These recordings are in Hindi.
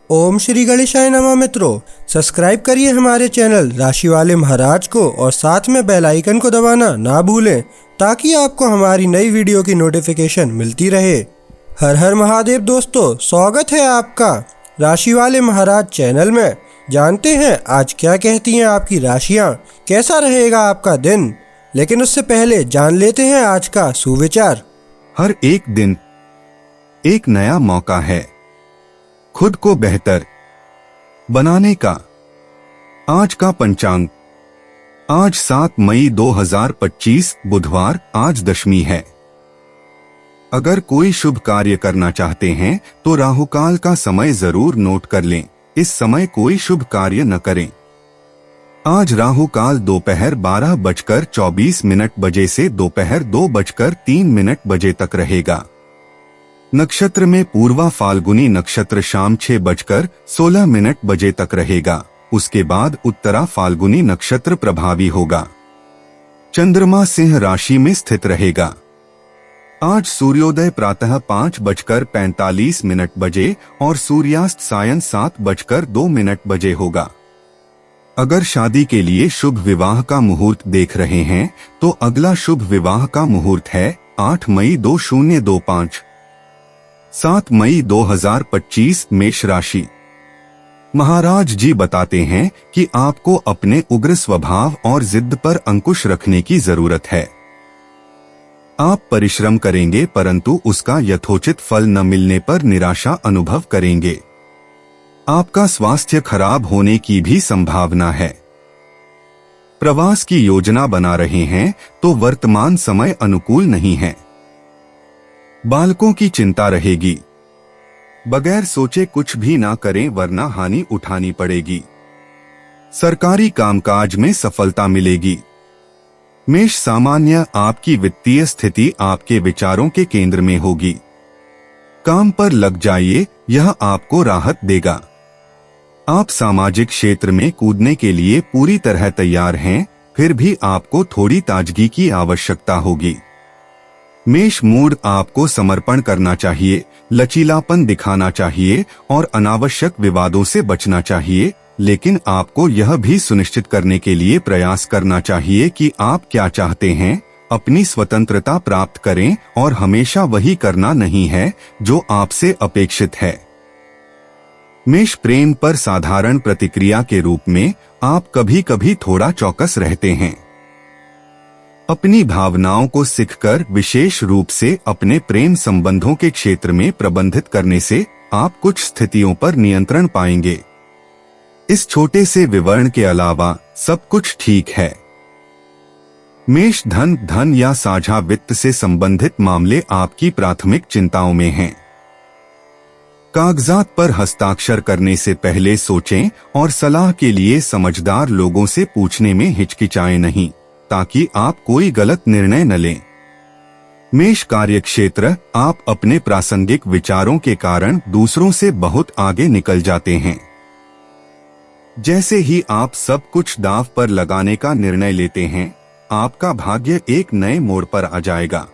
ओम श्री गणेशाय नमः। मित्रों, सब्सक्राइब करिए हमारे चैनल राशि वाले महाराज को और साथ में बेल आइकन को दबाना ना भूलें ताकि आपको हमारी नई वीडियो की नोटिफिकेशन मिलती रहे। हर हर महादेव दोस्तों, स्वागत है आपका राशि वाले महाराज चैनल में। जानते हैं आज क्या कहती हैं आपकी राशियां, कैसा रहेगा आपका दिन। लेकिन उससे पहले जान लेते हैं आज का सुविचार। हर एक दिन एक नया मौका है खुद को बेहतर बनाने का। आज का पंचांग, आज 7 मई 2025 बुधवार, आज दशमी है। अगर कोई शुभ कार्य करना चाहते हैं तो राहुकाल का समय जरूर नोट कर लें। इस समय कोई शुभ कार्य न करें। आज राहुकाल दोपहर 12:24 बजे से दोपहर 2:03 बजे तक रहेगा। नक्षत्र में पूर्वा फाल्गुनी नक्षत्र शाम 6:16 बजे तक रहेगा। उसके बाद उत्तरा फाल्गुनी नक्षत्र प्रभावी होगा। चंद्रमा सिंह राशि में स्थित रहेगा। आज सूर्योदय प्रातः 5:45 बजे और सूर्यास्त सायं 7:02 बजे होगा। अगर शादी के लिए शुभ विवाह का मुहूर्त देख रहे हैं तो अगला शुभ विवाह का मुहूर्त है 8 मई 2025, 7 मई 2025 मेष राशि। महाराज जी बताते हैं कि आपको अपने उग्र स्वभाव और जिद पर अंकुश रखने की जरूरत है। आप परिश्रम करेंगे परंतु उसका यथोचित फल न मिलने पर निराशा अनुभव करेंगे। आपका स्वास्थ्य खराब होने की भी संभावना है। प्रवास की योजना बना रहे हैं तो वर्तमान समय अनुकूल नहीं है। बालकों की चिंता रहेगी। बगैर सोचे कुछ भी ना करें वरना हानि उठानी पड़ेगी। सरकारी कामकाज में सफलता मिलेगी। मेष सामान्य, आपकी वित्तीय स्थिति आपके विचारों के केंद्र में होगी। काम पर लग जाइए, यह आपको राहत देगा। आप सामाजिक क्षेत्र में कूदने के लिए पूरी तरह तैयार हैं, फिर भी आपको थोड़ी ताजगी की आवश्यकता होगी। मेष मूड, आपको समर्पण करना चाहिए, लचीलापन दिखाना चाहिए और अनावश्यक विवादों से बचना चाहिए। लेकिन आपको यह भी सुनिश्चित करने के लिए प्रयास करना चाहिए कि आप क्या चाहते हैं। अपनी स्वतंत्रता प्राप्त करें और हमेशा वही करना नहीं है जो आपसे अपेक्षित है। मेष प्रेम पर साधारण प्रतिक्रिया के रूप में आप कभी कभी थोड़ा चौकस रहते हैं। अपनी भावनाओं को सीखकर विशेष रूप से अपने प्रेम संबंधों के क्षेत्र में प्रबंधित करने से आप कुछ स्थितियों पर नियंत्रण पाएंगे। इस छोटे से विवरण के अलावा सब कुछ ठीक है। मेष धन या साझा वित्त से संबंधित मामले आपकी प्राथमिक चिंताओं में हैं। कागजात पर हस्ताक्षर करने से पहले सोचें और सलाह के लिए समझदार लोगों से पूछने में हिचकिचाएं नहीं, ताकि आप कोई गलत निर्णय न लें। मेष कार्यक्षेत्र, आप अपने प्रासंगिक विचारों के कारण दूसरों से बहुत आगे निकल जाते हैं। जैसे ही आप सब कुछ दांव पर लगाने का निर्णय लेते हैं, आपका भाग्य एक नए मोड़ पर आ जाएगा।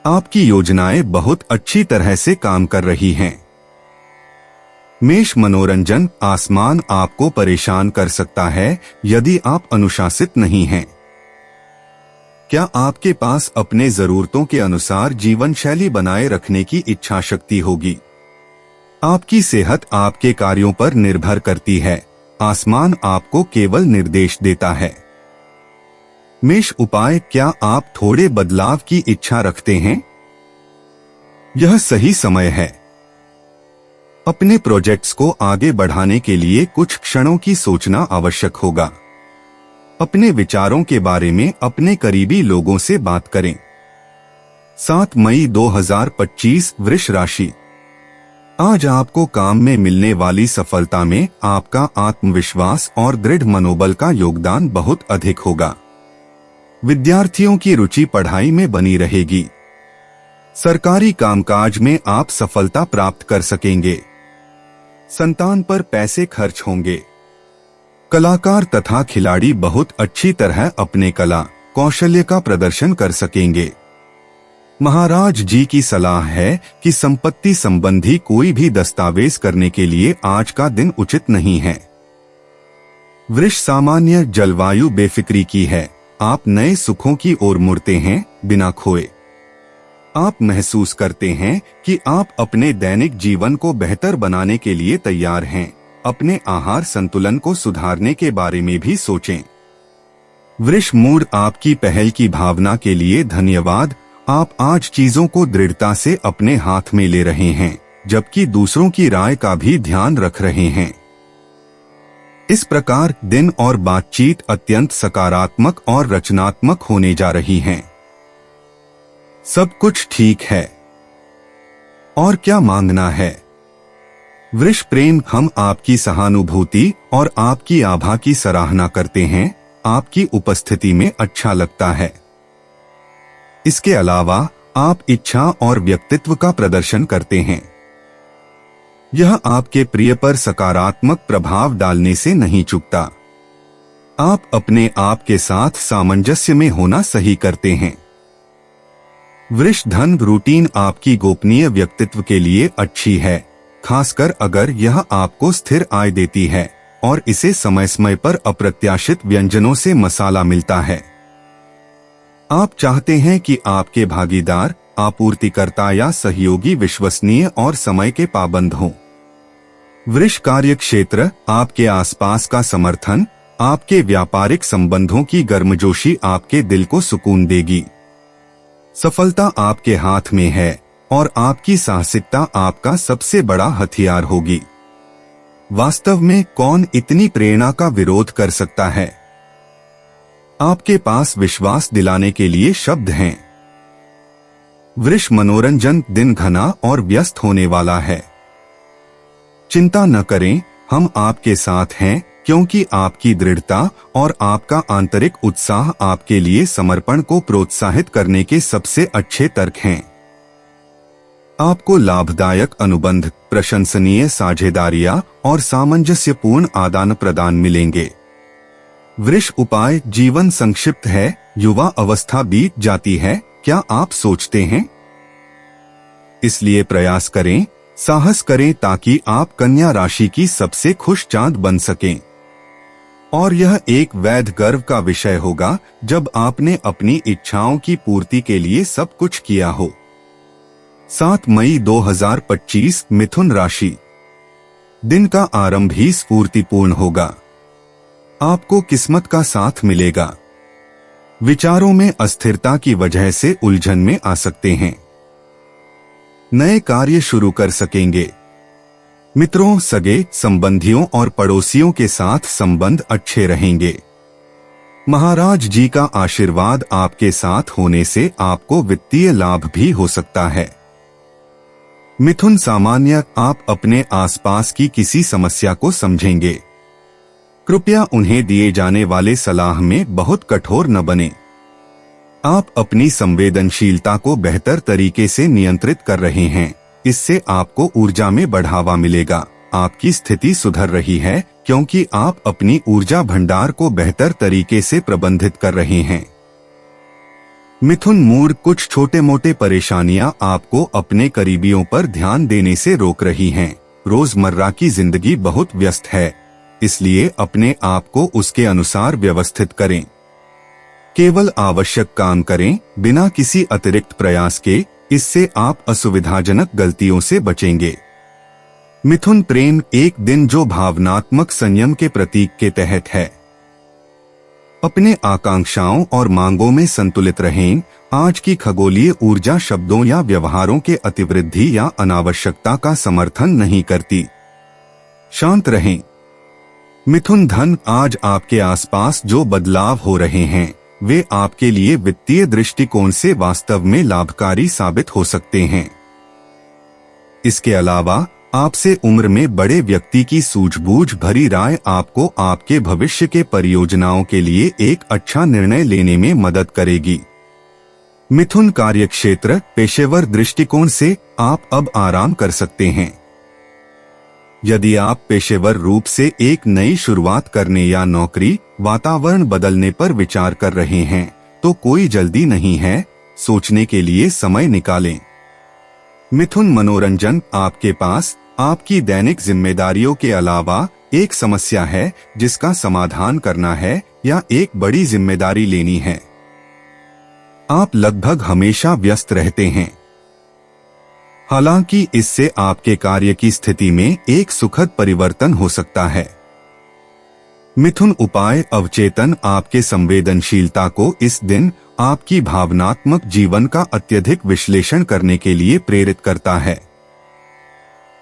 आपकी योजनाएं बहुत अच्छी तरह से काम कर रही हैं। मेष मनोरंजन, आसमान आपको परेशान कर सकता है यदि आप अनुशासित नहीं हैं। क्या आपके पास अपने जरूरतों के अनुसार जीवन शैली बनाए रखने की इच्छा शक्ति होगी? आपकी सेहत आपके कार्यों पर निर्भर करती है। आसमान आपको केवल निर्देश देता है। मेष उपाय, क्या आप थोड़े बदलाव की इच्छा रखते हैं? यह सही समय है। अपने प्रोजेक्ट्स को आगे बढ़ाने के लिए कुछ क्षणों की सोचना आवश्यक होगा। अपने विचारों के बारे में अपने करीबी लोगों से बात करें। 7 मई 2025 वृष राशि। आज आपको काम में मिलने वाली सफलता में आपका आत्मविश्वास और दृढ़ मनोबल का योगदान बहुत अधिक होगा। विद्यार्थियों की रुचि पढ़ाई में बनी रहेगी। सरकारी कामकाज में आप सफलता प्राप्त कर सकेंगे। संतान पर पैसे खर्च होंगे। कलाकार तथा खिलाड़ी बहुत अच्छी तरह अपने कला कौशल्य का प्रदर्शन कर सकेंगे। महाराज जी की सलाह है कि संपत्ति संबंधी कोई भी दस्तावेज करने के लिए आज का दिन उचित नहीं है। वृष सामान्य जलवायु बेफिक्री की है। आप नए सुखों की ओर मुड़ते हैं बिना खोए। आप महसूस करते हैं कि आप अपने दैनिक जीवन को बेहतर बनाने के लिए तैयार हैं। अपने आहार संतुलन को सुधारने के बारे में भी सोचें। वृष मूड आपकी पहल की भावना के लिए धन्यवाद। आप आज चीजों को दृढ़ता से अपने हाथ में ले रहे हैं, जबकि दूसरों की राय का भी ध्यान रख रहे हैं। इस प्रकार दिन और बातचीत अत्यंत सकारात्मक और रचनात्मक होने जा रही हैं। सब कुछ ठीक है। और क्या मांगना है? वृष प्रेम, हम आपकी सहानुभूति और आपकी आभा की सराहना करते हैं। आपकी उपस्थिति में अच्छा लगता है। इसके अलावा आप इच्छा और व्यक्तित्व का प्रदर्शन करते हैं। यह आपके प्रिय पर सकारात्मक प्रभाव डालने से नहीं चूकता। आप अपने आप के साथ सामंजस्य में होना सही करते हैं। वृष धन रूटीन आपकी गोपनीय व्यक्तित्व के लिए अच्छी है, खासकर अगर यह आपको स्थिर आय देती है और इसे समय समय पर अप्रत्याशित व्यंजनों से मसाला मिलता है। आप चाहते हैं कि आपके भागीदार, आपूर्तिकर्ता या सहयोगी विश्वसनीय और समय के पाबंद हों। वृष कार्य क्षेत्र, आपके आसपास का समर्थन, आपके व्यापारिक संबंधों की गर्मजोशी आपके दिल को सुकून देगी। सफलता आपके हाथ में है और आपकी साहसिकता आपका सबसे बड़ा हथियार होगी। वास्तव में कौन इतनी प्रेरणा का विरोध कर सकता है? आपके पास विश्वास दिलाने के लिए शब्द हैं। वृष मनोरंजन दिन घना और व्यस्त होने वाला है। चिंता न करें, हम आपके साथ हैं, क्योंकि आपकी दृढ़ता और आपका आंतरिक उत्साह आपके लिए समर्पण को प्रोत्साहित करने के सबसे अच्छे तर्क हैं। आपको लाभदायक अनुबंध, प्रशंसनीय साझेदारियां और सामंजस्यपूर्ण आदान प्रदान मिलेंगे। वृष उपाय, जीवन संक्षिप्त है, युवा अवस्था बीत जाती है, क्या आप सोचते हैं? इसलिए प्रयास करें, साहस करें ताकि आप कन्या राशि की सबसे खुश चांद बन सकें। और यह एक वैध गर्व का विषय होगा जब आपने अपनी इच्छाओं की पूर्ति के लिए सब कुछ किया हो। 7 मई 2025 मिथुन राशि। दिन का आरंभ ही स्फूर्तिपूर्ण होगा। आपको किस्मत का साथ मिलेगा। विचारों में अस्थिरता की वजह से उलझन में आ सकते हैं। नए कार्य शुरू कर सकेंगे। मित्रों, सगे संबंधियों और पड़ोसियों के साथ संबंध अच्छे रहेंगे। महाराज जी का आशीर्वाद आपके साथ होने से आपको वित्तीय लाभ भी हो सकता है। मिथुन सामान्य, आप अपने आसपास की किसी समस्या को समझेंगे। कृपया उन्हें दिए जाने वाले सलाह में बहुत कठोर न बने। आप अपनी संवेदनशीलता को बेहतर तरीके से नियंत्रित कर रहे हैं। इससे आपको ऊर्जा में बढ़ावा मिलेगा। आपकी स्थिति सुधर रही है क्योंकि आप अपनी ऊर्जा भंडार को बेहतर तरीके से प्रबंधित कर रहे हैं। मिथुन मूड, कुछ छोटे मोटे परेशानियां आपको अपने करीबियों पर ध्यान देने से रोक रही हैं। रोजमर्रा की जिंदगी बहुत व्यस्त है, इसलिए अपने आप को उसके अनुसार व्यवस्थित करें। केवल आवश्यक काम करें, बिना किसी अतिरिक्त प्रयास के। इससे आप असुविधाजनक गलतियों से बचेंगे। मिथुन प्रेम, एक दिन जो भावनात्मक संयम के प्रतीक के तहत है। अपने आकांक्षाओं और मांगों में संतुलित रहें। आज की खगोलीय ऊर्जा शब्दों या व्यवहारों के अतिवृद्धि या अनावश्यकता का समर्थन नहीं करती। शांत रहें। मिथुन धन, आज आपके आसपास जो बदलाव हो रहे हैं वे आपके लिए वित्तीय दृष्टिकोण से वास्तव में लाभकारी साबित हो सकते हैं। इसके अलावा आपसे उम्र में बड़े व्यक्ति की सूझबूझ भरी राय आपको आपके भविष्य के परियोजनाओं के लिए एक अच्छा निर्णय लेने में मदद करेगी। मिथुन कार्यक्षेत्र, पेशेवर दृष्टिकोण से आप अब आराम कर सकते हैं। यदि आप पेशेवर रूप से एक नई शुरुआत करने या नौकरी वातावरण बदलने पर विचार कर रहे हैं तो कोई जल्दी नहीं है। सोचने के लिए समय निकालें। मिथुन मनोरंजन, आपके पास आपकी दैनिक जिम्मेदारियों के अलावा एक समस्या है जिसका समाधान करना है या एक बड़ी जिम्मेदारी लेनी है। आप लगभग हमेशा व्यस्त रहते हैं। हालांकि इससे आपके कार्य की स्थिति में एक सुखद परिवर्तन हो सकता है। मिथुन उपाय अवचेतन आपके संवेदनशीलता को इस दिन आपकी भावनात्मक जीवन का अत्यधिक विश्लेषण करने के लिए प्रेरित करता है।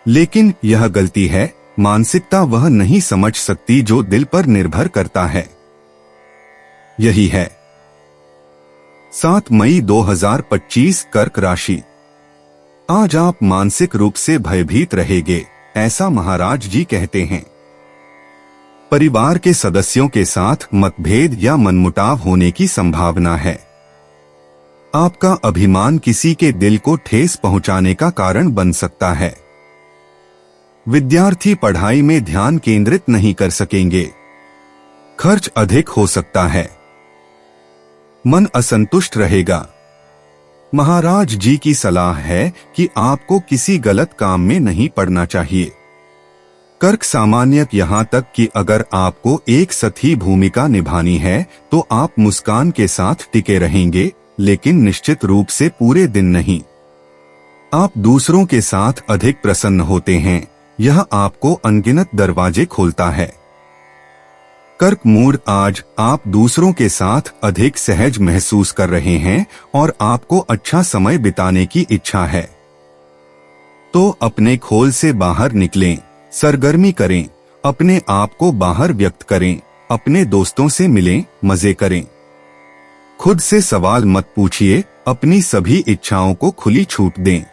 लेकिन यह गलती है, मानसिकता वह नहीं समझ सकती जो दिल पर निर्भर करता है। यही है 7 मई 2025 कर्क राशि। आज आप मानसिक रूप से भयभीत रहेंगे, ऐसा महाराज जी कहते हैं। परिवार के सदस्यों के साथ मतभेद या मनमुटाव होने की संभावना है। आपका अभिमान किसी के दिल को ठेस पहुंचाने का कारण बन सकता है। विद्यार्थी पढ़ाई में ध्यान केंद्रित नहीं कर सकेंगे। खर्च अधिक हो सकता है। मन असंतुष्ट रहेगा। महाराज जी की सलाह है कि आपको किसी गलत काम में नहीं पड़ना चाहिए। कर्क सामान्य यहाँ तक कि अगर आपको एक सही भूमिका निभानी है तो आप मुस्कान के साथ टिके रहेंगे, लेकिन निश्चित रूप से पूरे दिन नहीं। आप दूसरों के साथ अधिक प्रसन्न होते हैं, यह आपको अनगिनत दरवाजे खोलता है। कर्क मूड, आज आप दूसरों के साथ अधिक सहज महसूस कर रहे हैं और आपको अच्छा समय बिताने की इच्छा है। तो अपने खोल से बाहर निकलें, सरगर्मी करें, अपने आप को बाहर व्यक्त करें, अपने दोस्तों से मिलें, मजे करें। खुद से सवाल मत पूछिए, अपनी सभी इच्छाओं को खुली छूट दें।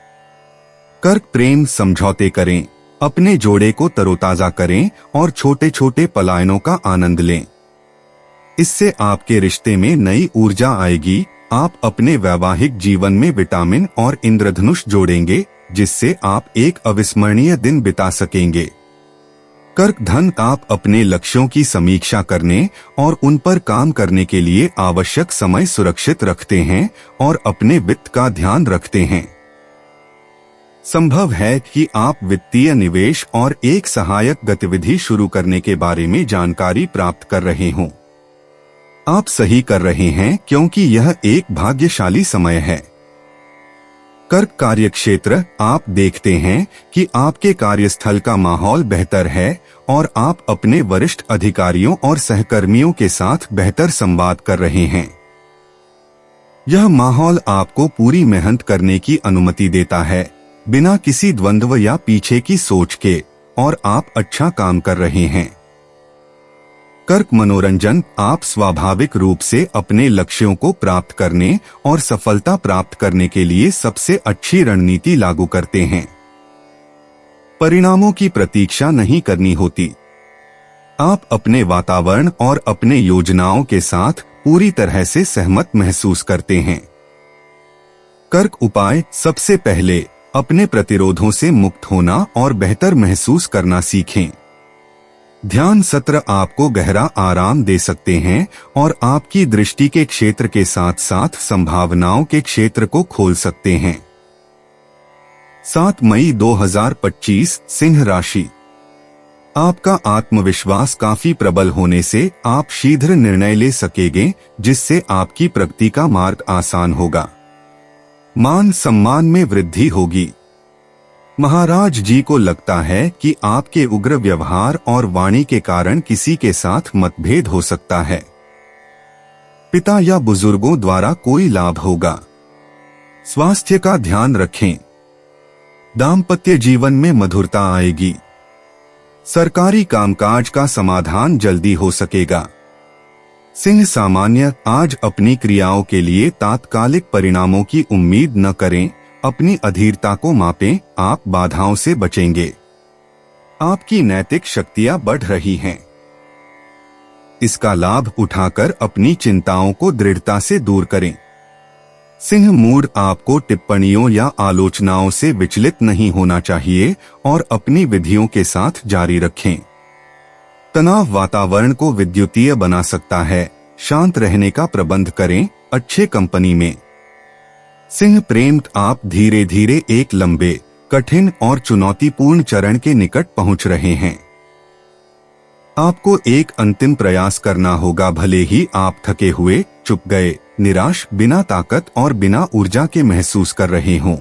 कर्क प्रेम, समझौते करें, अपने जोड़े को तरोताजा करें और छोटे छोटे पलायनों का आनंद लें। इससे आपके रिश्ते में नई ऊर्जा आएगी। आप अपने वैवाहिक जीवन में विटामिन और इंद्रधनुष जोड़ेंगे, जिससे आप एक अविस्मरणीय दिन बिता सकेंगे। कर्क धन, आप अपने लक्ष्यों की समीक्षा करने और उन पर काम करने के लिए आवश्यक समय सुरक्षित रखते हैं और अपने वित्त का ध्यान रखते हैं। संभव है कि आप वित्तीय निवेश और एक सहायक गतिविधि शुरू करने के बारे में जानकारी प्राप्त कर रहे हों। आप सही कर रहे हैं क्योंकि यह एक भाग्यशाली समय है। कर्क कार्यक्षेत्र, आप देखते हैं कि आपके कार्यस्थल का माहौल बेहतर है और आप अपने वरिष्ठ अधिकारियों और सहकर्मियों के साथ बेहतर संवाद कर रहे हैं। यह माहौल आपको पूरी मेहनत करने की अनुमति देता है, बिना किसी द्वंद्व या पीछे की सोच के, और आप अच्छा काम कर रहे हैं। कर्क मनोरंजन, आप स्वाभाविक रूप से अपने लक्ष्यों को प्राप्त करने और सफलता प्राप्त करने के लिए सबसे अच्छी रणनीति लागू करते हैं। परिणामों की प्रतीक्षा नहीं करनी होती। आप अपने वातावरण और अपने योजनाओं के साथ पूरी तरह से सहमत महसूस करते हैं। कर्क उपाय, सबसे पहले अपने प्रतिरोधों से मुक्त होना और बेहतर महसूस करना सीखें। ध्यान सत्र आपको गहरा आराम दे सकते हैं और आपकी दृष्टि के क्षेत्र के साथ साथ संभावनाओं के क्षेत्र को खोल सकते हैं। 7 मई 2025 सिंह राशि। आपका आत्मविश्वास काफी प्रबल होने से आप शीघ्र निर्णय ले सकेंगे, जिससे आपकी प्रगति का मार्ग आसान होगा। मान सम्मान में वृद्धि होगी। महाराज जी को लगता है कि आपके उग्र व्यवहार और वाणी के कारण किसी के साथ मतभेद हो सकता है। पिता या बुजुर्गों द्वारा कोई लाभ होगा। स्वास्थ्य का ध्यान रखें। दाम्पत्य जीवन में मधुरता आएगी। सरकारी कामकाज का समाधान जल्दी हो सकेगा। सिंह सामान्य, आज अपनी क्रियाओं के लिए तात्कालिक परिणामों की उम्मीद न करें, अपनी अधीरता को मापें, आप बाधाओं से बचेंगे। आपकी नैतिक शक्तियां बढ़ रही हैं। इसका लाभ उठाकर अपनी चिंताओं को दृढ़ता से दूर करें। सिंह मूड, आपको टिप्पणियों या आलोचनाओं से विचलित नहीं होना चाहिए और अपनी विधियों के साथ जारी रखें। तनाव वातावरण को विद्युतीय बना सकता है, शांत रहने का प्रबंध करें। अच्छे कंपनी में सिंह प्रेम, आप धीरे धीरे एक लंबे, कठिन और चुनौतीपूर्ण चरण के निकट पहुंच रहे हैं। आपको एक अंतिम प्रयास करना होगा, भले ही आप थके हुए, चुप गए, निराश, बिना ताकत और बिना ऊर्जा के महसूस कर रहे हों।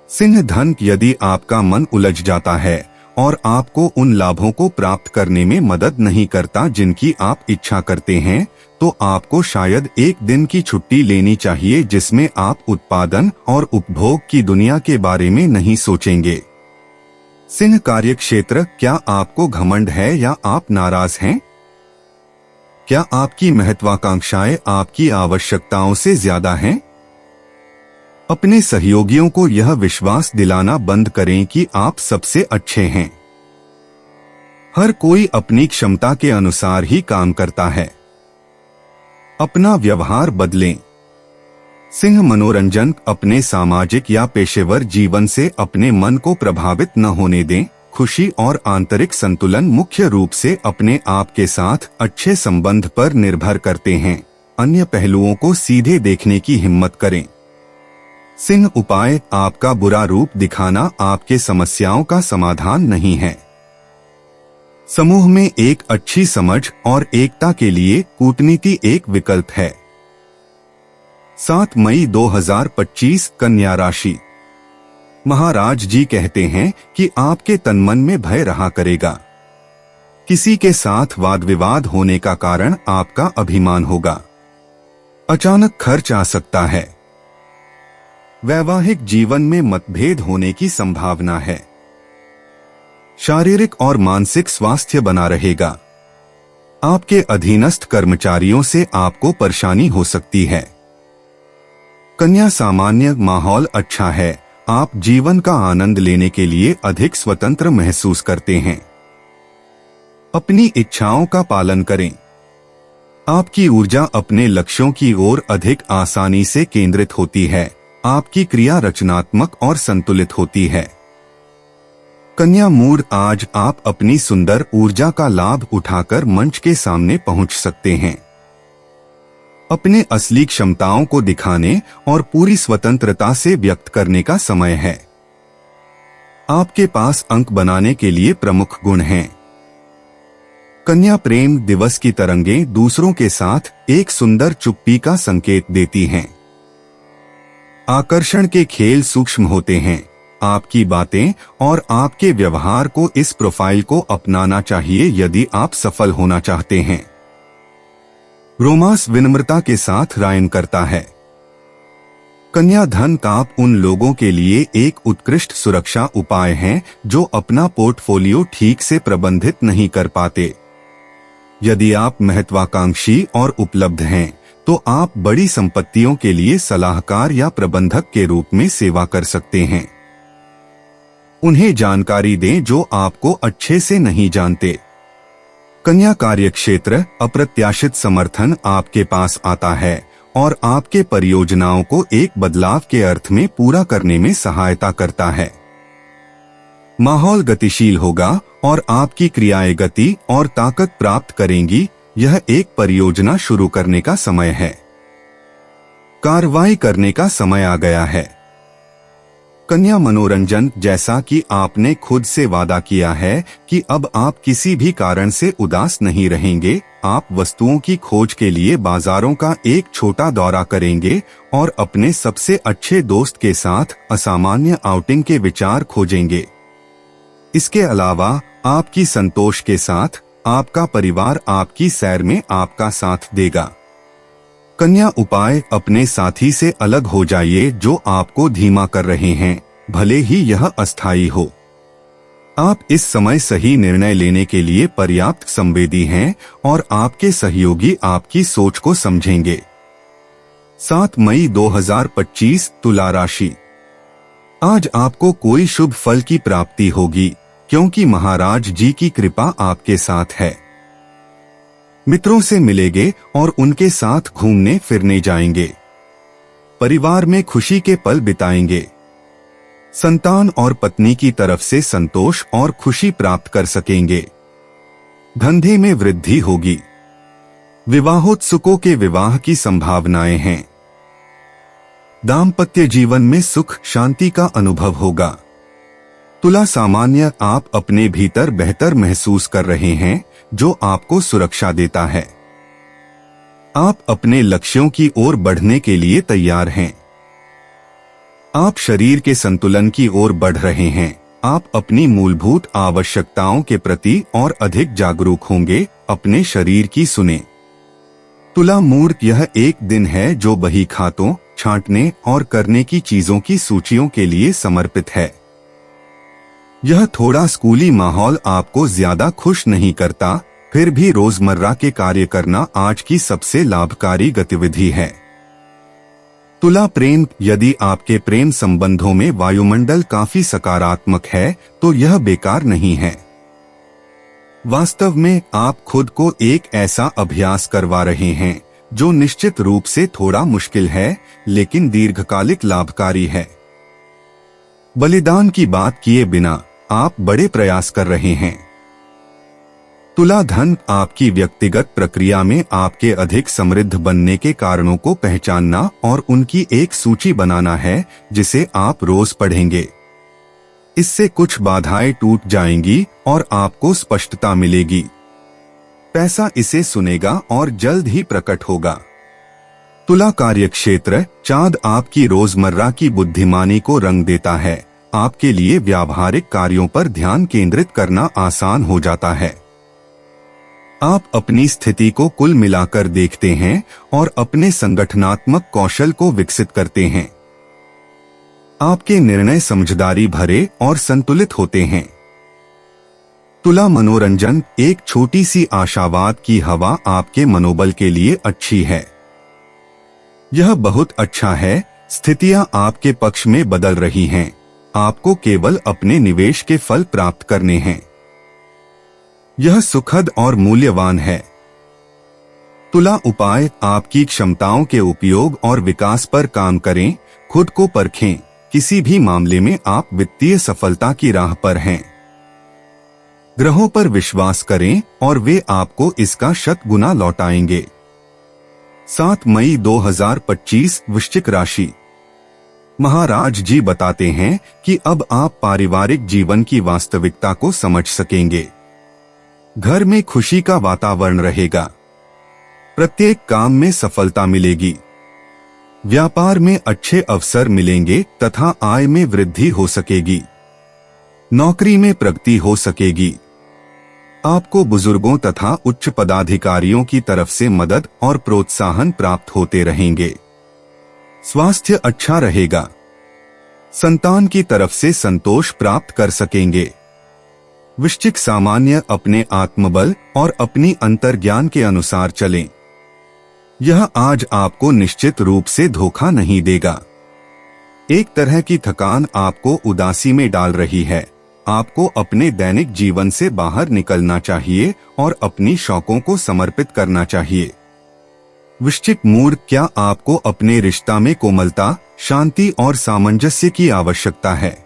सिंह धन, यदि आपका मन उलझ जाता है और आपको उन लाभों को प्राप्त करने में मदद नहीं करता जिनकी आप इच्छा करते हैं, तो आपको शायद एक दिन की छुट्टी लेनी चाहिए जिसमें आप उत्पादन और उपभोग की दुनिया के बारे में नहीं सोचेंगे। सिंह कार्यक्षेत्र, क्या आपको घमंड है या आप नाराज हैं? क्या आपकी महत्वाकांक्षाएं आपकी आवश्यकताओं से ज्यादा हैं? अपने सहयोगियों को यह विश्वास दिलाना बंद करें कि आप सबसे अच्छे हैं। हर कोई अपनी क्षमता के अनुसार ही काम करता है। अपना व्यवहार बदलें। सिंह मनोरंजन, अपने सामाजिक या पेशेवर जीवन से अपने मन को प्रभावित न होने दें। खुशी और आंतरिक संतुलन मुख्य रूप से अपने आप के साथ अच्छे संबंध पर निर्भर करते हैं। अन्य पहलुओं को सीधे देखने की हिम्मत करें। सिंह उपाय, आपका बुरा रूप दिखाना आपके समस्याओं का समाधान नहीं है। समूह में एक अच्छी समझ और एकता के लिए कूटनीति एक विकल्प है। 7 मई 2025, कन्या राशि। महाराज जी कहते हैं कि आपके तनमन में भय रहा करेगा। किसी के साथ वाद विवाद होने का कारण आपका अभिमान होगा। अचानक खर्च आ सकता है। वैवाहिक जीवन में मतभेद होने की संभावना है। शारीरिक और मानसिक स्वास्थ्य बना रहेगा। आपके अधीनस्थ कर्मचारियों से आपको परेशानी हो सकती है। कन्या, सामान्य माहौल अच्छा है। आप जीवन का आनंद लेने के लिए अधिक स्वतंत्र महसूस करते हैं। अपनी इच्छाओं का पालन करें। आपकी ऊर्जा अपने लक्ष्यों की ओर अधिक आसानी से केंद्रित होती है। आपकी क्रिया रचनात्मक और संतुलित होती है। कन्या मूड, आज आप अपनी सुंदर ऊर्जा का लाभ उठाकर मंच के सामने पहुंच सकते हैं। अपने असली क्षमताओं को दिखाने और पूरी स्वतंत्रता से व्यक्त करने का समय है। आपके पास अंक बनाने के लिए प्रमुख गुण हैं। कन्या प्रेम दिवस की तरंगें दूसरों के साथ एक सुंदर चुप्पी का संकेत देती हैं। आकर्षण के खेल सूक्ष्म होते हैं। आपकी बातें और आपके व्यवहार को इस प्रोफाइल को अपनाना चाहिए यदि आप सफल होना चाहते हैं। रोमांस विनम्रता के साथ रायन करता है। कन्या धन, आप उन लोगों के लिए एक उत्कृष्ट सुरक्षा उपाय हैं जो अपना पोर्टफोलियो ठीक से प्रबंधित नहीं कर पाते। यदि आप महत्वाकांक्षी और उपलब्ध हैं, तो आप बड़ी संपत्तियों के लिए सलाहकार या प्रबंधक के रूप में सेवा कर सकते हैं। उन्हें जानकारी दें जो आपको अच्छे से नहीं जानते। कन्या कार्यक्षेत्र, अप्रत्याशित समर्थन आपके पास आता है और आपके परियोजनाओं को एक बदलाव के अर्थ में पूरा करने में सहायता करता है। माहौल गतिशील होगा और आपकी क्रियाएं गति और ताकत प्राप्त करेंगी। यह एक परियोजना शुरू करने का समय है। कार्रवाई करने का समय आ गया है। कन्या मनोरंजन, जैसा कि आपने खुद से वादा किया है कि अब आप किसी भी कारण से उदास नहीं रहेंगे, आप वस्तुओं की खोज के लिए बाजारों का एक छोटा दौरा करेंगे और अपने सबसे अच्छे दोस्त के साथ असामान्य आउटिंग के विचार खोजेंगे। इसके अलावा आपकी संतोष के साथ आपका परिवार आपकी सैर में आपका साथ देगा। कन्या उपाय, अपने साथी से अलग हो जाइए जो आपको धीमा कर रहे हैं, भले ही यह अस्थायी हो। आप इस समय सही निर्णय लेने के लिए पर्याप्त संवेदी हैं और आपके सहयोगी आपकी सोच को समझेंगे। 7 मई 2025, तुला राशि। आज आपको कोई शुभ फल की प्राप्ति होगी क्योंकि महाराज जी की कृपा आपके साथ है। मित्रों से मिलेंगे और उनके साथ घूमने फिरने जाएंगे। परिवार में खुशी के पल बिताएंगे। संतान और पत्नी की तरफ से संतोष और खुशी प्राप्त कर सकेंगे। धंधे में वृद्धि होगी। विवाहोत्सुकों के विवाह की संभावनाएं हैं। दाम्पत्य जीवन में सुख शांति का अनुभव होगा। तुला सामान्य आप अपने भीतर बेहतर महसूस कर रहे हैं, जो आपको सुरक्षा देता है। आप अपने लक्ष्यों की ओर बढ़ने के लिए तैयार हैं। आप शरीर के संतुलन की ओर बढ़ रहे हैं। आप अपनी मूलभूत आवश्यकताओं के प्रति और अधिक जागरूक होंगे। अपने शरीर की सुने। तुला मूर्त यह एक दिन है जो बही खातों, छांटने और करने की चीजों की सूचियों के लिए समर्पित है। यह थोड़ा स्कूली माहौल आपको ज्यादा खुश नहीं करता, फिर भी रोजमर्रा के कार्य करना आज की सबसे लाभकारी गतिविधि है। तुला प्रेम, यदि आपके प्रेम संबंधों में वायुमंडल काफी सकारात्मक है तो यह बेकार नहीं है। वास्तव में आप खुद को एक ऐसा अभ्यास करवा रहे हैं जो निश्चित रूप से थोड़ा मुश्किल है, लेकिन दीर्घकालिक लाभकारी है। बलिदान की बात किए बिना आप बड़े प्रयास कर रहे हैं। तुला धन, आपकी व्यक्तिगत प्रक्रिया में आपके अधिक समृद्ध बनने के कारणों को पहचानना और उनकी एक सूची बनाना है जिसे आप रोज पढ़ेंगे। इससे कुछ बाधाएं टूट जाएंगी और आपको स्पष्टता मिलेगी। पैसा इसे सुनेगा और जल्द ही प्रकट होगा। तुला कार्यक्षेत्र, चाँद आपकी रोजमर्रा की बुद्धिमानी को रंग देता है। आपके लिए व्यावहारिक कार्यों पर ध्यान केंद्रित करना आसान हो जाता है। आप अपनी स्थिति को कुल मिलाकर देखते हैं और अपने संगठनात्मक कौशल को विकसित करते हैं। आपके निर्णय समझदारी भरे और संतुलित होते हैं। तुला मनोरंजन, एक छोटी सी आशावाद की हवा आपके मनोबल के लिए अच्छी है। यह बहुत अच्छा है। स्थितियां आपके पक्ष में बदल रही हैं। आपको केवल अपने निवेश के फल प्राप्त करने हैं। यह सुखद और मूल्यवान है। तुला उपाय, आपकी क्षमताओं के उपयोग और विकास पर काम करें। खुद को परखें। किसी भी मामले में आप वित्तीय सफलता की राह पर हैं। ग्रहों पर विश्वास करें और वे आपको इसका 100 गुना लौटाएंगे। 7 मई 2025 वृश्चिक राशि। महाराज जी बताते हैं कि अब आप पारिवारिक जीवन की वास्तविकता को समझ सकेंगे। घर में खुशी का वातावरण रहेगा। प्रत्येक काम में सफलता मिलेगी। व्यापार में अच्छे अवसर मिलेंगे तथा आय में वृद्धि हो सकेगी। नौकरी में प्रगति हो सकेगी। आपको बुजुर्गों तथा उच्च पदाधिकारियों की तरफ से मदद और प्रोत्साहन प्राप्त होते रहेंगे। स्वास्थ्य अच्छा रहेगा। संतान की तरफ से संतोष प्राप्त कर सकेंगे। वृश्चिक सामान्य, अपने आत्मबल और अपनी अंतर्ज्ञान के अनुसार चलें। यह आज आपको निश्चित रूप से धोखा नहीं देगा। एक तरह की थकान आपको उदासी में डाल रही है। आपको अपने दैनिक जीवन से बाहर निकलना चाहिए और अपनी शौकों को समर्पित करना चाहिए। वृश्चिक मूर्त, क्या आपको अपने रिश्ता में कोमलता, शांति और सामंजस्य की आवश्यकता है?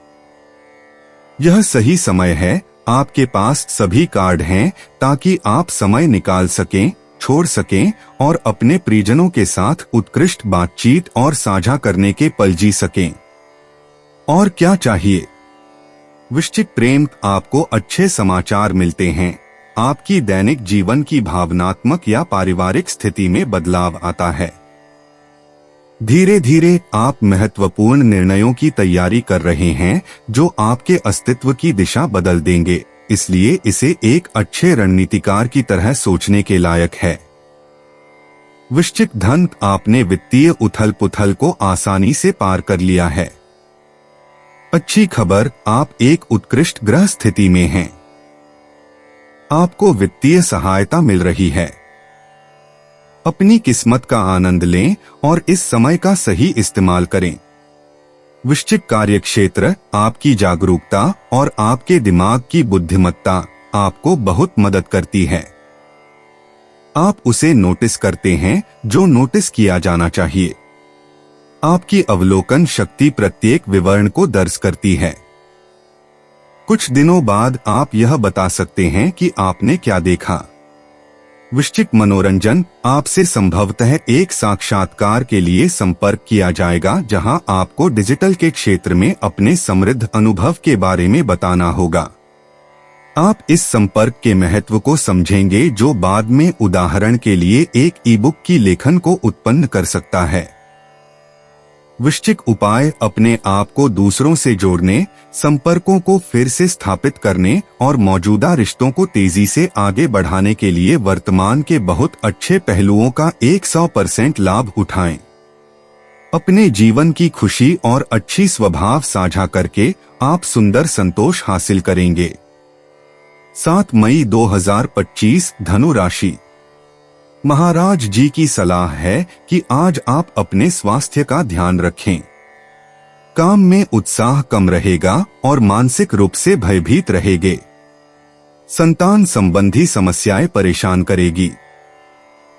यह सही समय है। आपके पास सभी कार्ड हैं ताकि आप समय निकाल सकें, छोड़ सकें और अपने परिजनों के साथ उत्कृष्ट बातचीत और साझा करने के पल जी सकें। और क्या चाहिए? वृश्चिक प्रेम, आपको अच्छे समाचार मिलते हैं। आपकी दैनिक जीवन की भावनात्मक या पारिवारिक स्थिति में बदलाव आता है। धीरे धीरे आप महत्वपूर्ण निर्णयों की तैयारी कर रहे हैं जो आपके अस्तित्व की दिशा बदल देंगे, इसलिए इसे एक अच्छे रणनीतिकार की तरह सोचने के लायक है। वृश्चिक धन, आपने वित्तीय उथल पुथल को आसानी से पार कर लिया है। अच्छी खबर, आप एक उत्कृष्ट ग्रह स्थिति में हैं। आपको वित्तीय सहायता मिल रही है। अपनी किस्मत का आनंद लें और इस समय का सही इस्तेमाल करें। वृश्चिक कार्यक्षेत्र, आपकी जागरूकता और आपके दिमाग की बुद्धिमत्ता आपको बहुत मदद करती है। आप उसे नोटिस करते हैं जो नोटिस किया जाना चाहिए। आपकी अवलोकन शक्ति प्रत्येक विवरण को दर्ज करती है। कुछ दिनों बाद आप यह बता सकते हैं कि आपने क्या देखा। वृश्चिक मनोरंजन, आपसे संभवतः एक साक्षात्कार के लिए संपर्क किया जाएगा जहां आपको डिजिटल के क्षेत्र में अपने समृद्ध अनुभव के बारे में बताना होगा। आप इस संपर्क के महत्व को समझेंगे जो बाद में उदाहरण के लिए एक ईबुक की लेखन को उत्पन्न कर सकता है। वृश्चिक उपाय, अपने आप को दूसरों से जोड़ने, संपर्कों को फिर से स्थापित करने और मौजूदा रिश्तों को तेजी से आगे बढ़ाने के लिए वर्तमान के बहुत अच्छे पहलुओं का 100% लाभ उठाएं। अपने जीवन की खुशी और अच्छी स्वभाव साझा करके आप सुंदर संतोष हासिल करेंगे। 7 मई 2025 धनु राशि। महाराज जी की सलाह है कि आज आप अपने स्वास्थ्य का ध्यान रखें। काम में उत्साह कम रहेगा और मानसिक रूप से भयभीत रहेंगे। संतान संबंधी समस्याएं परेशान करेगी।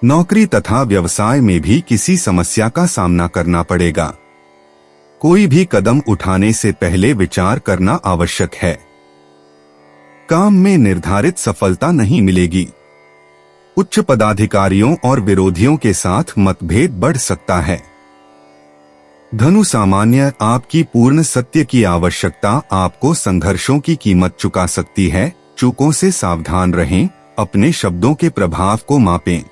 नौकरी तथा व्यवसाय में भी किसी समस्या का सामना करना पड़ेगा। कोई भी कदम उठाने से पहले विचार करना आवश्यक है। काम में निर्धारित सफलता नहीं मिलेगी। उच्च पदाधिकारियों और विरोधियों के साथ मतभेद बढ़ सकता है। धनु सामान्य, आपकी पूर्ण सत्य की आवश्यकता आपको संघर्षों की कीमत चुका सकती है। चूकों से सावधान रहें, अपने शब्दों के प्रभाव को मापें।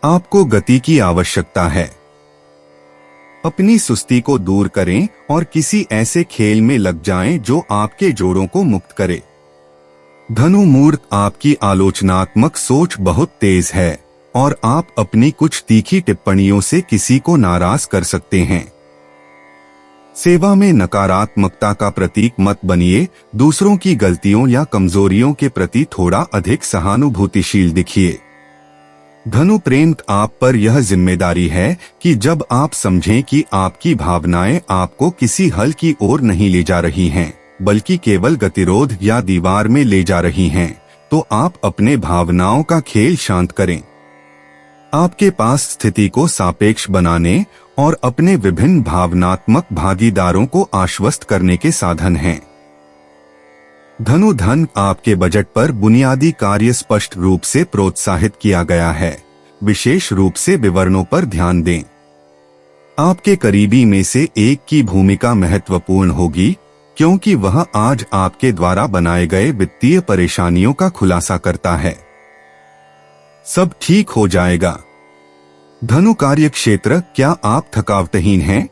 आपको गति की आवश्यकता है। अपनी सुस्ती को दूर करें और किसी ऐसे खेल में लग जाएं जो आपके जोड़ों को मुक्त करे। धनु मूर्त, आपकी आलोचनात्मक सोच बहुत तेज है और आप अपनी कुछ तीखी टिप्पणियों से किसी को नाराज कर सकते हैं। सेवा में नकारात्मकता का प्रतीक मत बनिए। दूसरों की गलतियों या कमजोरियों के प्रति थोड़ा अधिक सहानुभूतिशील दिखिए। धनु प्रेम, आप पर यह जिम्मेदारी है कि जब आप समझें कि आपकी भावनाएं आपको किसी हल की ओर नहीं ले जा रही हैं, बल्कि केवल गतिरोध या दीवार में ले जा रही हैं, तो आप अपने भावनाओं का खेल शांत करें। आपके पास स्थिति को सापेक्ष बनाने और अपने विभिन्न भावनात्मक भागीदारों को आश्वस्त करने के साधन हैं। धनु धन, आपके बजट पर बुनियादी कार्य स्पष्ट रूप से प्रोत्साहित किया गया है। विशेष रूप से विवरणों पर ध्यान दें। आपके करीबी में से एक की भूमिका महत्वपूर्ण होगी क्योंकि वह आज आपके द्वारा बनाए गए वित्तीय परेशानियों का खुलासा करता है। सब ठीक हो जाएगा। धनु कार्य क्षेत्र, क्या आप थकावटहीन हैं?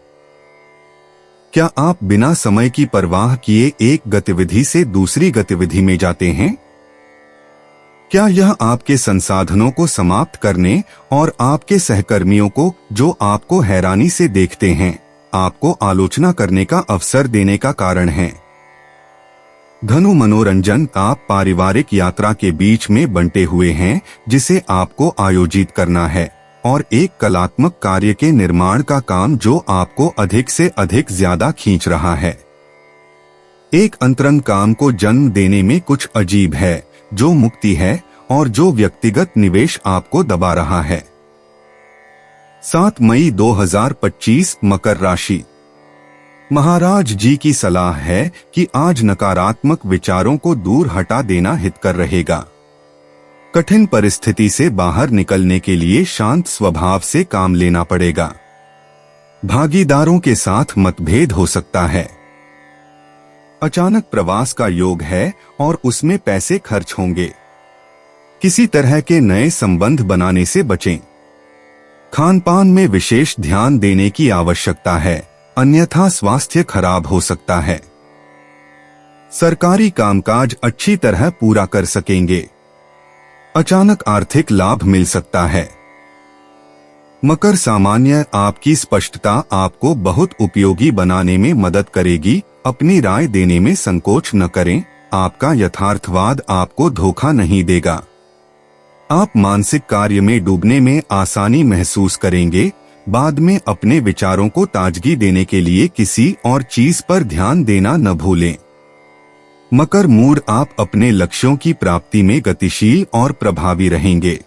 क्या आप बिना समय की परवाह किए एक गतिविधि से दूसरी गतिविधि में जाते हैं? क्या यह आपके संसाधनों को समाप्त करने और आपके सहकर्मियों को, जो आपको हैरानी से देखते हैं, आपको आलोचना करने का अवसर देने का कारण है? धनु मनोरंजन, आप पारिवारिक यात्रा के बीच में बंटे हुए हैं जिसे आपको आयोजित करना है और एक कलात्मक कार्य के निर्माण का काम जो आपको अधिक से अधिक ज्यादा खींच रहा है। एक अंतरंग काम को जन्म देने में कुछ अजीब है जो मुक्ति है और जो व्यक्तिगत निवेश आपको दबा रहा है। 7 मई 2025 मकर राशि। महाराज जी की सलाह है कि आज नकारात्मक विचारों को दूर हटा देना हितकर रहेगा। कठिन परिस्थिति से बाहर निकलने के लिए शांत स्वभाव से काम लेना पड़ेगा। भागीदारों के साथ मतभेद हो सकता है। अचानक प्रवास का योग है और उसमें पैसे खर्च होंगे। किसी तरह के नए संबंध बनाने से बचें। खान पान में विशेष ध्यान देने की आवश्यकता है, अन्यथा स्वास्थ्य खराब हो सकता है। सरकारी कामकाज अच्छी तरह पूरा कर सकेंगे। अचानक आर्थिक लाभ मिल सकता है। मकर सामान्य, आपकी स्पष्टता आपको बहुत उपयोगी बनाने में मदद करेगी। अपनी राय देने में संकोच न करें। आपका यथार्थवाद आपको धोखा नहीं देगा। आप मानसिक कार्य में डूबने में आसानी महसूस करेंगे। बाद में अपने विचारों को ताजगी देने के लिए किसी और चीज पर ध्यान देना न भूलें। मकर मूड, आप अपने लक्ष्यों की प्राप्ति में गतिशील और प्रभावी रहेंगे।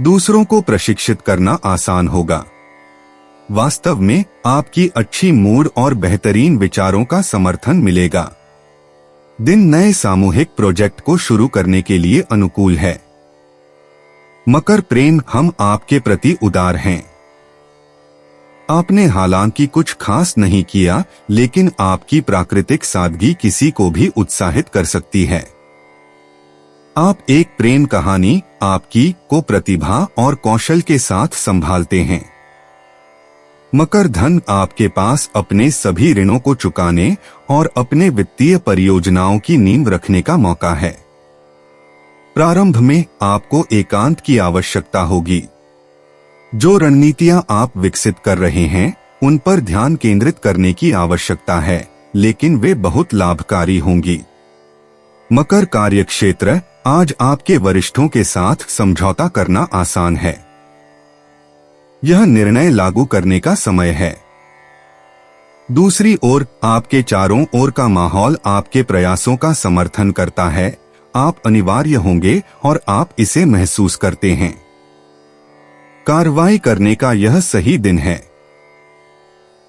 दूसरों को प्रशिक्षित करना आसान होगा। वास्तव में आपकी अच्छी मूड और बेहतरीन विचारों का समर्थन मिलेगा। दिन नए सामूहिक प्रोजेक्ट को शुरू करने के लिए अनुकूल है। मकर प्रेम, हम आपके प्रति उदार हैं। आपने हालांकि कुछ खास नहीं किया, लेकिन आपकी प्राकृतिक सादगी किसी को भी उत्साहित कर सकती है। आप एक प्रेम कहानी आपकी को प्रतिभा और कौशल के साथ संभालते हैं। मकर धन, आपके पास अपने सभी ऋणों को चुकाने और अपने वित्तीय परियोजनाओं की नींव रखने का मौका है। प्रारंभ में आपको एकांत की आवश्यकता होगी। जो रणनीतियां आप विकसित कर रहे हैं उन पर ध्यान केंद्रित करने की आवश्यकता है, लेकिन वे बहुत लाभकारी होंगी। मकर कार्यक्षेत्र, आज आपके वरिष्ठों के साथ समझौता करना आसान है। यह निर्णय लागू करने का समय है। दूसरी ओर आपके चारों ओर का माहौल आपके प्रयासों का समर्थन करता है। आप अनिवार्य होंगे और आप इसे महसूस करते हैं। कार्रवाई करने का यह सही दिन है।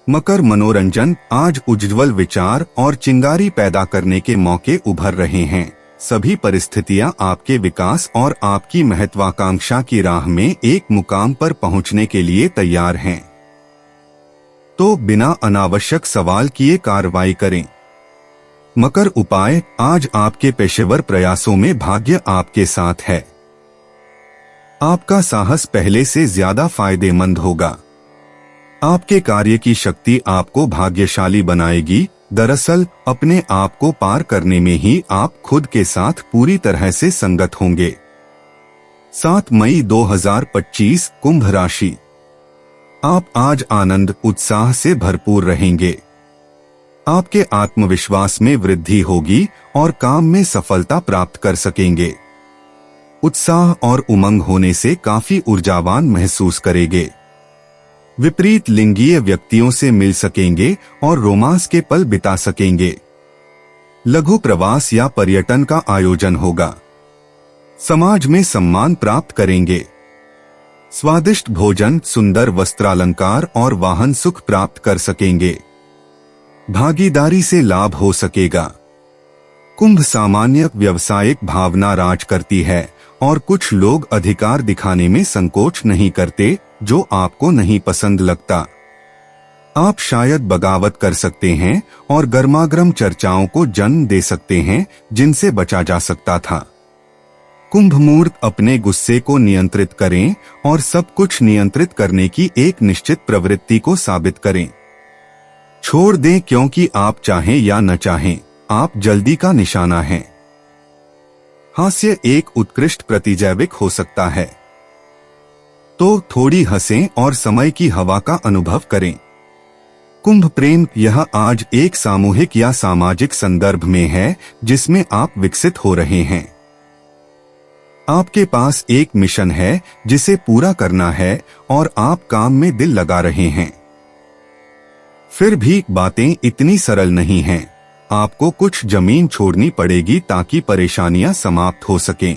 मकर मनोरंजन, आज उज्ज्वल विचार और चिंगारी पैदा करने के मौके उभर रहे हैं। सभी परिस्थितियां आपके विकास और आपकी महत्वाकांक्षा की राह में एक मुकाम पर पहुंचने के लिए तैयार हैं। तो बिना अनावश्यक सवाल किए कार्रवाई करें। मकर उपाय, आज आपके पेशेवर प्रयासों में भाग्य आपके साथ है। आपका साहस पहले से ज्यादा फायदेमंद होगा। आपके कार्य की शक्ति आपको भाग्यशाली बनाएगी। दरअसल अपने आप को पार करने में ही आप खुद के साथ पूरी तरह से संगत होंगे। 7 मई 2025, कुंभ राशि। आप आज आनंद उत्साह से भरपूर रहेंगे। आपके आत्मविश्वास में वृद्धि होगी और काम में सफलता प्राप्त कर सकेंगे। उत्साह और उमंग होने से काफी ऊर्जावान महसूस करेंगे। विपरीत लिंगीय व्यक्तियों से मिल सकेंगे और रोमांस के पल बिता सकेंगे। लघु प्रवास या पर्यटन का आयोजन होगा। समाज में सम्मान प्राप्त करेंगे। स्वादिष्ट भोजन, सुंदर वस्त्रालंकार और वाहन सुख प्राप्त कर सकेंगे। भागीदारी से लाभ हो सकेगा। कुंभ, सामान्य व्यावसायिक भावना राज करती है और कुछ लोग अधिकार दिखाने में संकोच नहीं करते, जो आपको नहीं पसंद लगता। आप शायद बगावत कर सकते हैं और गर्मागर्म चर्चाओं को जन्म दे सकते हैं जिनसे बचा जा सकता था। कुंभ मूर्त, अपने गुस्से को नियंत्रित करें और सब कुछ नियंत्रित करने की एक निश्चित प्रवृत्ति को साबित करें। छोड़ दें, क्योंकि आप चाहें या न चाहें, आप जल्दी का निशाना हैं। हास्य एक उत्कृष्ट प्रतिजैविक हो सकता है, तो थोड़ी हंसें और समय की हवा का अनुभव करें। कुंभ प्रेम, यह आज एक सामूहिक या सामाजिक संदर्भ में है जिसमें आप विकसित हो रहे हैं। आपके पास एक मिशन है जिसे पूरा करना है और आप काम में दिल लगा रहे हैं। फिर भी बातें इतनी सरल नहीं हैं। आपको कुछ जमीन छोड़नी पड़ेगी ताकि परेशानियां समाप्त हो सकें।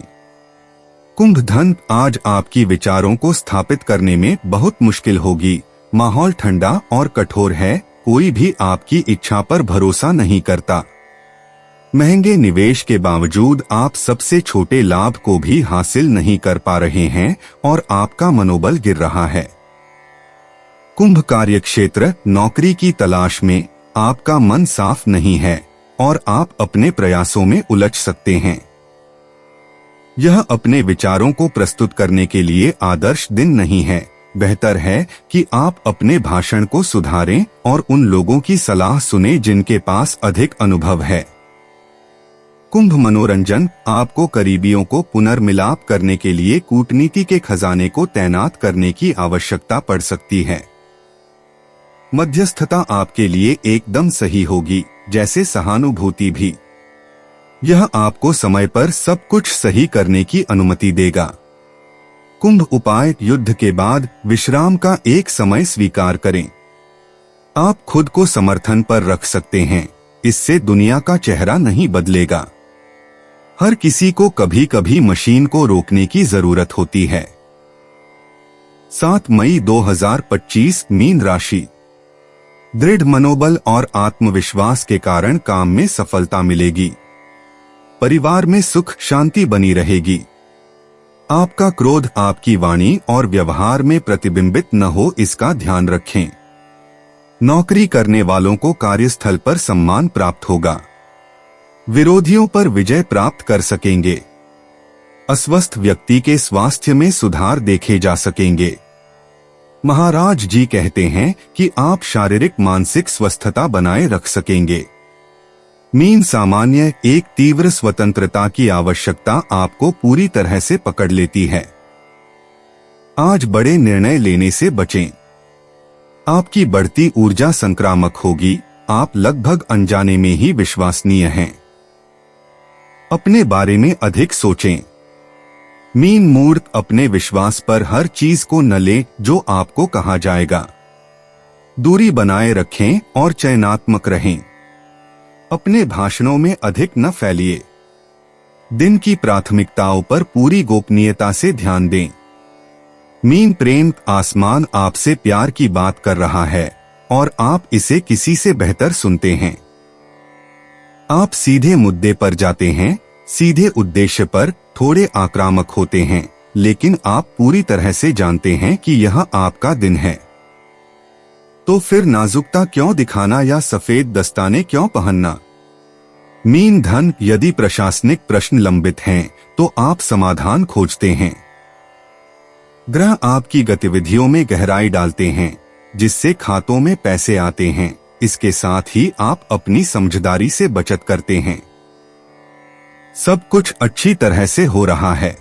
कुंभ धन, आज आपकी विचारों को स्थापित करने में बहुत मुश्किल होगी। माहौल ठंडा और कठोर है, कोई भी आपकी इच्छा पर भरोसा नहीं करता। महंगे निवेश के बावजूद आप सबसे छोटे लाभ को भी हासिल नहीं कर पा रहे हैं और आपका मनोबल गिर रहा है। कुंभ कार्यक्षेत्र, नौकरी की तलाश में आपका मन साफ नहीं है और आप अपने प्रयासों में उलझ सकते हैं। यह अपने विचारों को प्रस्तुत करने के लिए आदर्श दिन नहीं है। बेहतर है कि आप अपने भाषण को सुधारें और उन लोगों की सलाह सुनें जिनके पास अधिक अनुभव है। कुंभ मनोरंजन, आपको करीबियों को पुनर्मिलाप करने के लिए कूटनीति के खजाने को तैनात करने की आवश्यकता पड़ सकती है। मध्यस्थता आपके लिए एकदम सही होगी, जैसे सहानुभूति भी। यह आपको समय पर सब कुछ सही करने की अनुमति देगा। कुंभ उपाय, युद्ध के बाद विश्राम का एक समय स्वीकार करें। आप खुद को समर्थन पर रख सकते हैं, इससे दुनिया का चेहरा नहीं बदलेगा। हर किसी को कभी कभी मशीन को रोकने की जरूरत होती है। 7 मई 2025, मीन राशि। दृढ़ मनोबल और आत्मविश्वास के कारण काम में सफलता मिलेगी। परिवार में सुख शांति बनी रहेगी। आपका क्रोध आपकी वाणी और व्यवहार में प्रतिबिंबित न हो, इसका ध्यान रखें। नौकरी करने वालों को कार्यस्थल पर सम्मान प्राप्त होगा। विरोधियों पर विजय प्राप्त कर सकेंगे। अस्वस्थ व्यक्ति के स्वास्थ्य में सुधार देखे जा सकेंगे। महाराज जी कहते हैं कि आप शारीरिक मानसिक स्वस्थता बनाए रख सकेंगे। मीन सामान्य एक तीव्र स्वतंत्रता की आवश्यकता आपको पूरी तरह से पकड़ लेती है। आज बड़े निर्णय लेने से बचें। आपकी बढ़ती ऊर्जा संक्रामक होगी। आप लगभग अनजाने में ही विश्वसनीय हैं। अपने बारे में अधिक सोचें। मीन मूर्त अपने विश्वास पर हर चीज को न लें जो आपको कहा जाएगा। दूरी बनाए रखें और चयनात्मक रहें। अपने भाषणों में अधिक न फैलिए। दिन की प्राथमिकताओं पर पूरी गोपनीयता से ध्यान दें। मीन प्रेम आसमान आपसे प्यार की बात कर रहा है और आप इसे किसी से बेहतर सुनते हैं। आप सीधे मुद्दे पर जाते हैं, सीधे उद्देश्य पर, थोड़े आक्रामक होते हैं, लेकिन आप पूरी तरह से जानते हैं कि यह आपका दिन है। तो फिर नाजुकता क्यों दिखाना या सफेद दस्ताने क्यों पहनना? मीन धन यदि प्रशासनिक प्रश्न लंबित हैं तो आप समाधान खोजते हैं। ग्रह आपकी गतिविधियों में गहराई डालते हैं जिससे खातों में पैसे आते हैं। इसके साथ ही आप अपनी समझदारी से बचत करते हैं। सब कुछ अच्छी तरह से हो रहा है।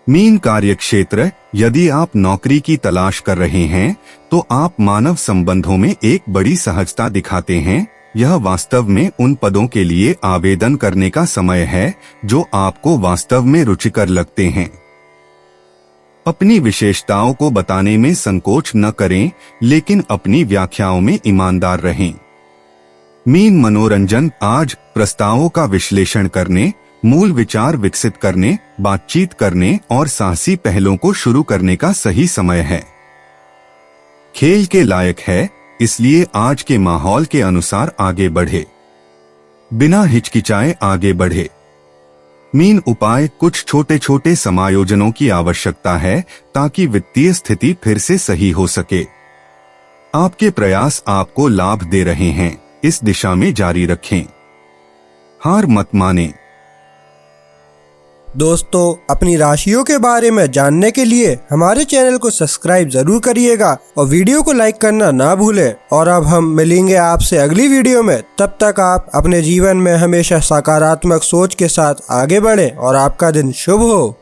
मीन कार्यक्षेत्र यदि आप नौकरी की तलाश कर रहे हैं तो आप मानव संबंधों में एक बड़ी सहजता दिखाते हैं। यह वास्तव में उन पदों के लिए आवेदन करने का समय है जो आपको वास्तव में रुचिकर लगते हैं। अपनी विशेषताओं को बताने में संकोच न करें, लेकिन अपनी व्याख्याओं में ईमानदार रहें। मीन मनोरंजन आज प्रस्तावों का विश्लेषण करने, मूल विचार विकसित करने, बातचीत करने और साहसी पहलों को शुरू करने का सही समय है। खेल के लायक है, इसलिए आज के माहौल के अनुसार आगे बढ़े, बिना हिचकिचाए आगे बढ़े। मीन उपाय कुछ छोटे छोटे समायोजनों की आवश्यकता है ताकि वित्तीय स्थिति फिर से सही हो सके। आपके प्रयास आपको लाभ दे रहे हैं, इस दिशा में जारी रखें। हार मत मानें। दोस्तों, अपनी राशियों के बारे में जानने के लिए हमारे चैनल को सब्सक्राइब जरूर करिएगा और वीडियो को लाइक करना ना भूलें। और अब हम मिलेंगे आपसे अगली वीडियो में। तब तक आप अपने जीवन में हमेशा सकारात्मक सोच के साथ आगे बढ़ें और आपका दिन शुभ हो।